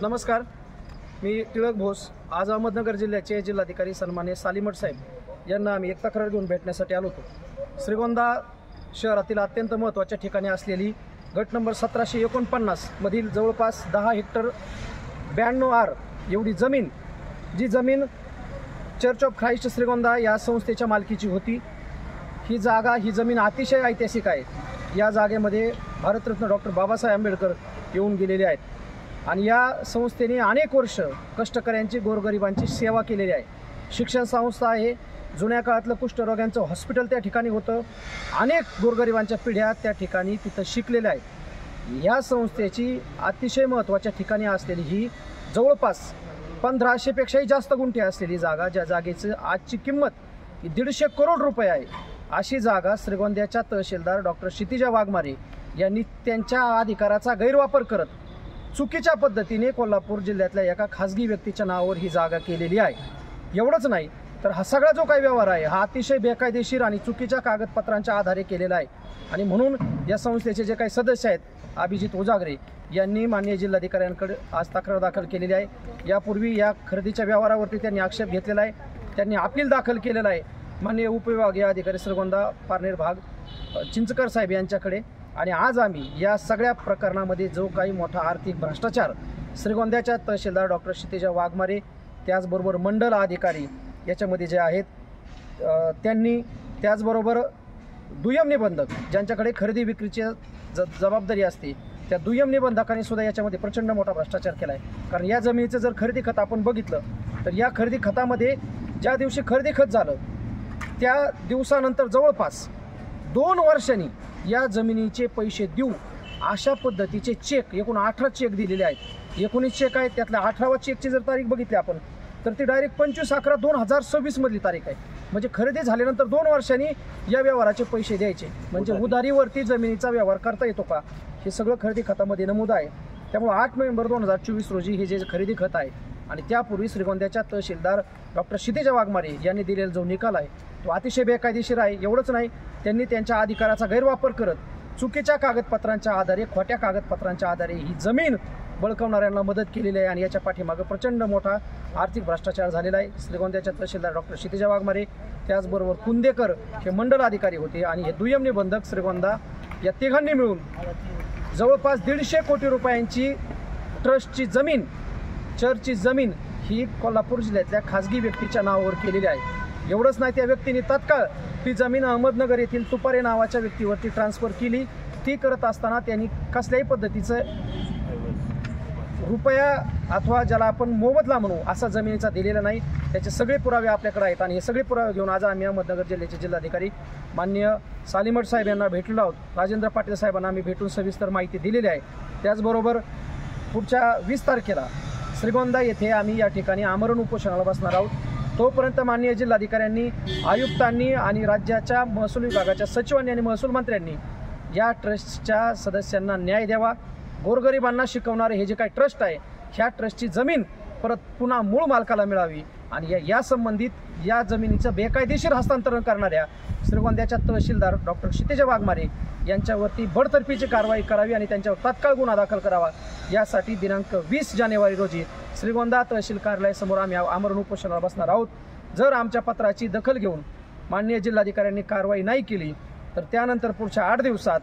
नमस्कार, मी टिळक भोस. आज अहमदनगर जिल्ह्याचे जिल्हाधिकारी सन्मान्य सालीमठ साहेब यांना आम्ही एक तक्रार घेऊन भेटण्यासाठी आलो होतो. श्रीगोंदा शहरातील अत्यंत महत्त्वाच्या ठिकाणी असलेली गट नंबर 1749 मधील जवळपास 10 हेक्टर 92 आर एवढी जमीन, जी जमीन चर्च ऑफ ख्राइस्ट श्रीगोंदा या संस्थेच्या मालकीची होती. ही जागा, ही जमीन अतिशय ऐतिहासिक आहे. या जागेमध्ये भारतरत्न डॉक्टर बाबासाहेब आंबेडकर येऊन गेलेले आहेत आणि या संस्थेने अनेक वर्ष कष्टकऱ्यांची, गोरगरिबांची सेवा केलेली आहे. शिक्षण संस्था आहे. जुन्या काळातलं कुष्ठरोग्यांचं हॉस्पिटल त्या ठिकाणी होतं. अनेक गोरगरिबांच्या पिढ्या त्या ठिकाणी तिथं शिकलेल्या आहेत. या संस्थेची अतिशय महत्त्वाच्या ठिकाणी असलेली ही जवळपास 1500 पेक्षाही जास्त गुंठे असलेली जागा, ज्या जागेची आजची किंमत 150 करोड रुपये आहे, अशी जागा श्रीगोंद्याच्या तहसीलदार डॉक्टर क्षितिजा वाघमारे यांनी त्यांच्या अधिकाराचा गैरवापर करत चुकीच्या पद्धतीने कोल्हापूर जिल्ह्यातल्या एका खाजगी व्यक्तीच्या नावावर ही जागा केलेली आहे. एवढंच नाही तर हा सगळा जो काही व्यवहार आहे हा अतिशय बेकायदेशीर आणि चुकीच्या कागदपत्रांच्या आधारे केलेला आहे. आणि म्हणून या संस्थेचे जे काही सदस्य आहेत, अभिजित उजागरे यांनी माननीय जिल्हाधिकाऱ्यांकडे आज तक्रार दाखल केलेली आहे. यापूर्वी या खरेदीच्या व्यवहारावरती त्यांनी आक्षेप घेतलेला आहे. त्यांनी अपील दाखल केलेलं आहे माननीय उपविभागीय अधिकारी श्रीगोंदा पारनेर भाग चिंचकर साहेब यांच्याकडे. आणि आज आम्ही या सगळ्या प्रकरणामध्ये जो काही मोठा आर्थिक भ्रष्टाचार श्रीगोंद्याच्या तहसीलदार डॉक्टर क्षितिजा वाघमारे, त्याचबरोबर मंडल अधिकारी याच्यामध्ये जे आहेत त्यांनी, त्याचबरोबर दुय्यम निबंधक ज्यांच्याकडे खरेदी विक्रीची जबाबदारी असते, त्या दुय्यम निबंधकांनी सुद्धा याच्यामध्ये प्रचंड मोठा भ्रष्टाचार केला आहे. कारण या जमिनीचं जर खरेदी खत आपण बघितलं तर या खरेदी खतामध्ये ज्या दिवशी खरेदी खत झालं त्या दिवसानंतर जवळपास 2 वर्षांनी या जमिनीचे पैसे देऊ अशा पद्धतीचे चेक, एकूण 18 चेक दिलेले आहेत. 19 चेक आहेत, त्यातल्या 18व्या चेकची जर तारीख बघितली आपण तर ती डायरेक्ट 25/11/2026 मधली तारीख आहे. म्हणजे खरेदी झाल्यानंतर 2 वर्षांनी या व्यवहाराचे पैसे द्यायचे. म्हणजे उधारीवरती जमिनीचा व्यवहार करता येतो का, हे सगळं खरेदी खतामध्ये नमूद आहे. त्यामुळे 8 नोव्हेंबर 2024 रोजी हे जे खरेदी खत आहे आणि त्यापूर्वी श्रीगोंद्याच्या तहसीलदार डॉक्टर क्षितिजा वाघमारे यांनी दिलेला जो निकाल आहे तो अतिशय बेकायदेशीर आहे. एवढंच नाही, त्यांनी त्यांच्या अधिकाराचा गैरवापर करत चुकीच्या कागदपत्रांच्या आधारे, खोट्या कागदपत्रांच्या आधारे ही जमीन बळकावणाऱ्यांना मदत केलेली आहे. आणि याच्या पाठीमागं प्रचंड मोठा आर्थिक भ्रष्टाचार झालेला आहे. श्रीगोंद्याच्या तहसीलदार डॉक्टर क्षितिजा वाघमारे, त्याचबरोबर कुंदेकर हे मंडल अधिकारी होते आणि हे दुय्यम निबंधक श्रीगोंदा, या तिघांनी मिळून जवळपास 150 कोटी रुपयांची ट्रस्टची जमीन, चर्चची जमीन ही कोल्हापूर जिल्ह्यातल्या खाजगी व्यक्तीच्या नावावर केलेली आहे. एवढंच नाही, त्या व्यक्तीने तात्काळ ती जमीन अहमदनगर येथील तुपारे नावाच्या व्यक्तीवरती ट्रान्सफर केली. ती करत असताना त्यांनी कसल्याही पद्धतीचं रुपया अथवा ज्याला आपण मोबदला म्हणू असा जमिनीचा दिलेला नाही. त्याचे सगळे पुरावे आपल्याकडे आहेत आणि हे सगळे पुरावे घेऊन आज आम्ही अहमदनगर जिल्ह्याचे जिल्हाधिकारी माननीय सालीमठ साहेब यांना भेटलेलो आहोत. राजेंद्र पाटील साहेबांना आम्ही भेटून सविस्तर माहिती दिलेली आहे. त्याचबरोबर पुढच्या 20 तारखेला श्रीगोंदा येथे आम्ही या ठिकाणी आमरण उपोषणाला बसणार आहोत. तोपर्यंत माननीय जिल्हाधिकाऱ्यांनी, आयुक्तांनी आणि राज्याच्या महसूल विभागाच्या सचिवांनी आणि महसूल मंत्र्यांनी या ट्रस्टच्या सदस्यांना न्याय द्यावा. गोरगरिबांना शिकवणारे हे जे काही ट्रस्ट आहे, ह्या ट्रस्टची जमीन परत पुन्हा मूळ मालकाला मिळावी आणि या संबंधित या जमिनीचं बेकायदेशीर हस्तांतरण करणाऱ्या श्रीगोंद्याच्या तहसीलदार डॉक्टर क्षितिजा वाघमारे यांच्यावरती बडतर्फीची कारवाई करावी आणि त्यांच्यावर तात्काळ गुन्हा दाखल करावा. यासाठी दिनांक 20 जानेवारी रोजी श्रीगोंदा तहसील कार्यालयासमोर आम्ही आमरण उपोषणाला बसणार आहोत. जर आमच्या पत्राची दखल घेऊन माननीय जिल्हाधिकाऱ्यांनी कारवाई नाही केली तर त्यानंतर पुढच्या 8 दिवसात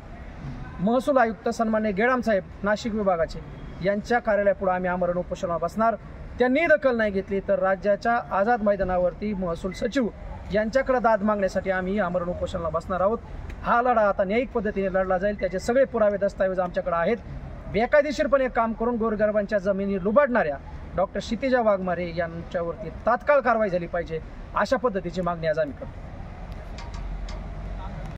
महसूल आयुक्त सन्मान्य गेडाम साहेब नाशिक विभागाचे यांच्या कार्यालयापुढे आम्ही आमरण उपोषणाला बसणार. त्यांनी दखल नाही घेतली तर राज्याच्या आझाद मैदानावरती महसूल सचिव यांच्याकडे दाद मागण्यासाठी आम्ही आमरण उपोषणाला बसणार आहोत. हा लढा आता न्यायिक पद्धतीने लढला जाईल. त्याचे सगळे पुरावे, दस्तऐवज आमच्याकडे आहेत. बेकायदेशीरपणे काम करून गोरगरिबांच्या जमिनी लुबाडणाऱ्या डॉक्टर क्षितिजा वाघमारे यांच्यावरती तात्काळ कारवाई झाली पाहिजे, अशा पद्धतीची मागणी आज आम्ही करतो.